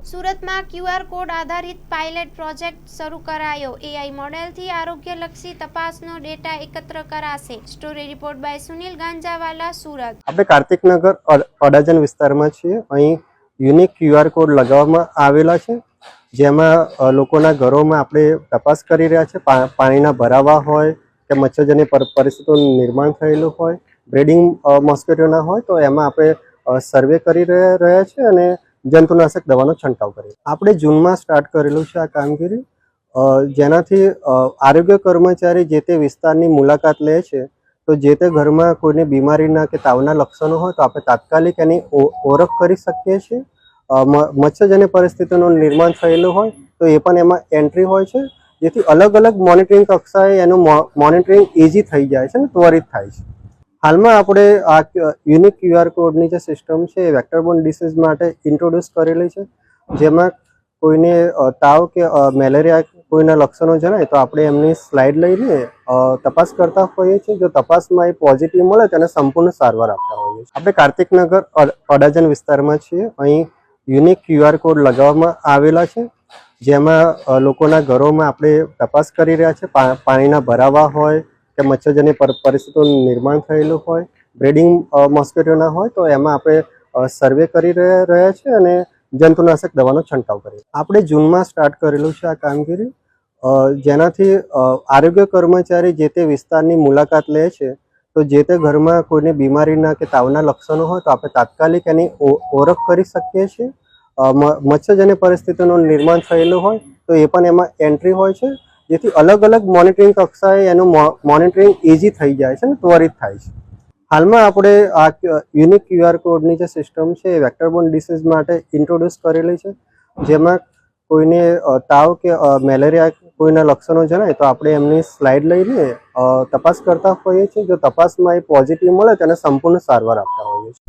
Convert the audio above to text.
સુરતમાં QR code આધારિત pilot project શરૂ કરાયો। AI મોડેલથી આરોગ્યલક્ષી તપાસનો ડેટા એકત્ર કરાશે। Story report by Sunil Ganjawala, Surat. આપણે કાર્તિકનગર અડાજણ વિસ્તારમાં છીએ। અહીં યુનિક QR કોડ લગાવવામાં આવેલા છે, જેમાં લોકોના ઘરોમાં આપણે તપાસ કરી રહ્યા છે। પાણીના ભરાવા હોય કે મચ્છરજન્ય પરિસ્થિતિનું નિર્માણ થયેલું હોય, બ્રીડિંગ મોસ્કિટોના હોય, તો એમાં આપણે સર્વે કરી રહ્યા છે અને જંતુનાશક દવાનો છંટકાવ કરીએ। આપણે જૂનમાં સ્ટાર્ટ કરેલું છે આ કામગીરી, જેનાથી આરોગ્ય કર્મચારી જે તે વિસ્તારની મુલાકાત લે છે, તો જે તે ઘરમાં કોઈને બીમારીના કે તાવના લક્ષણો હોય તો આપણે તાત્કાલિક એની ઓળખ કરી શકીએ છીએ। મચ્છરજન્ય પરિસ્થિતિનું નિર્માણ થયેલું હોય તો એ પણ એમાં એન્ટ્રી હોય છે, જેથી અલગ અલગ મોનિટરિંગ કક્ષાએ એનું મોનિટરિંગ ઇઝી થઈ જાય છે અને ત્વરિત થાય છે। હાલમાં આપણે આ યુનિક QR કોડની જે સિસ્ટમ છે એ વેક્ટરબોર્ન ડિસીઝ માટે ઇન્ટ્રોડ્યુસ કરેલી છે, જેમાં કોઈને તાવ કે મેલેરિયા કોઈના લક્ષણો જણાય તો આપણે એમની સ્લાઇડ લઈને તપાસ કરતા હોઈએ છીએ। જો તપાસમાં એ પોઝિટિવ મળે તેને સંપૂર્ણ સારવાર આપતા હોઈએ છીએ। આપણે કાર્તિકનગર અડાજણ વિસ્તારમાં છીએ। અહીં યુનિક QR કોડ લગાવવામાં આવેલા છે, જેમાં લોકોના ઘરોમાં આપણે તપાસ કરી રહ્યા છે। પાણીના ભરાવા હોય કે મચ્છરજન્ય પરિસ્થિતિનું નિર્માણ થયેલું હોય, બ્રીડિંગ મોસ્કિટોના હોય, તો એમાં આપણે સર્વે કરી રહ્યા છે અને જંતુનાશક દવાનો છંટકાવ કરીએ। આપણે જૂનમાં સ્ટાર્ટ કરેલું છે આ કામગીરી, જેનાથી આરોગ્ય કર્મચારી જે તે વિસ્તારની મુલાકાત લે છે, તો જે તે ઘરમાં કોઈને બીમારીના કે તાવના લક્ષણો હોય તો આપણે તાત્કાલિક એની ઓળખ કરી શકીએ છીએ। મચ્છરજન્ય પરિસ્થિતિનું નિર્માણ થયેલું હોય તો એ પણ એમાં એન્ટ્રી હોય છે, જેથી અલગ અલગ મોનિટરિંગ કક્ષાએ એનું મોનિટરિંગ ઇઝી થઈ જાય છે અને ત્વરિત થાય છે। હાલમાં આપણે આ યુનિક QR કોડની જે સિસ્ટમ છે એ વેક્ટરબોર્ન ડિસીઝ માટે ઇન્ટ્રોડ્યુસ કરેલી છે, જેમાં કોઈને તાવ કે મેલેરિયા કોઈના લક્ષણો જણાય તો આપણે એમની સ્લાઇડ લઈને તપાસ કરતા હોઈએ છીએ। જો તપાસમાં એ પોઝિટિવ મળે તેને સંપૂર્ણ સારવાર આપતા હોઈએ છીએ।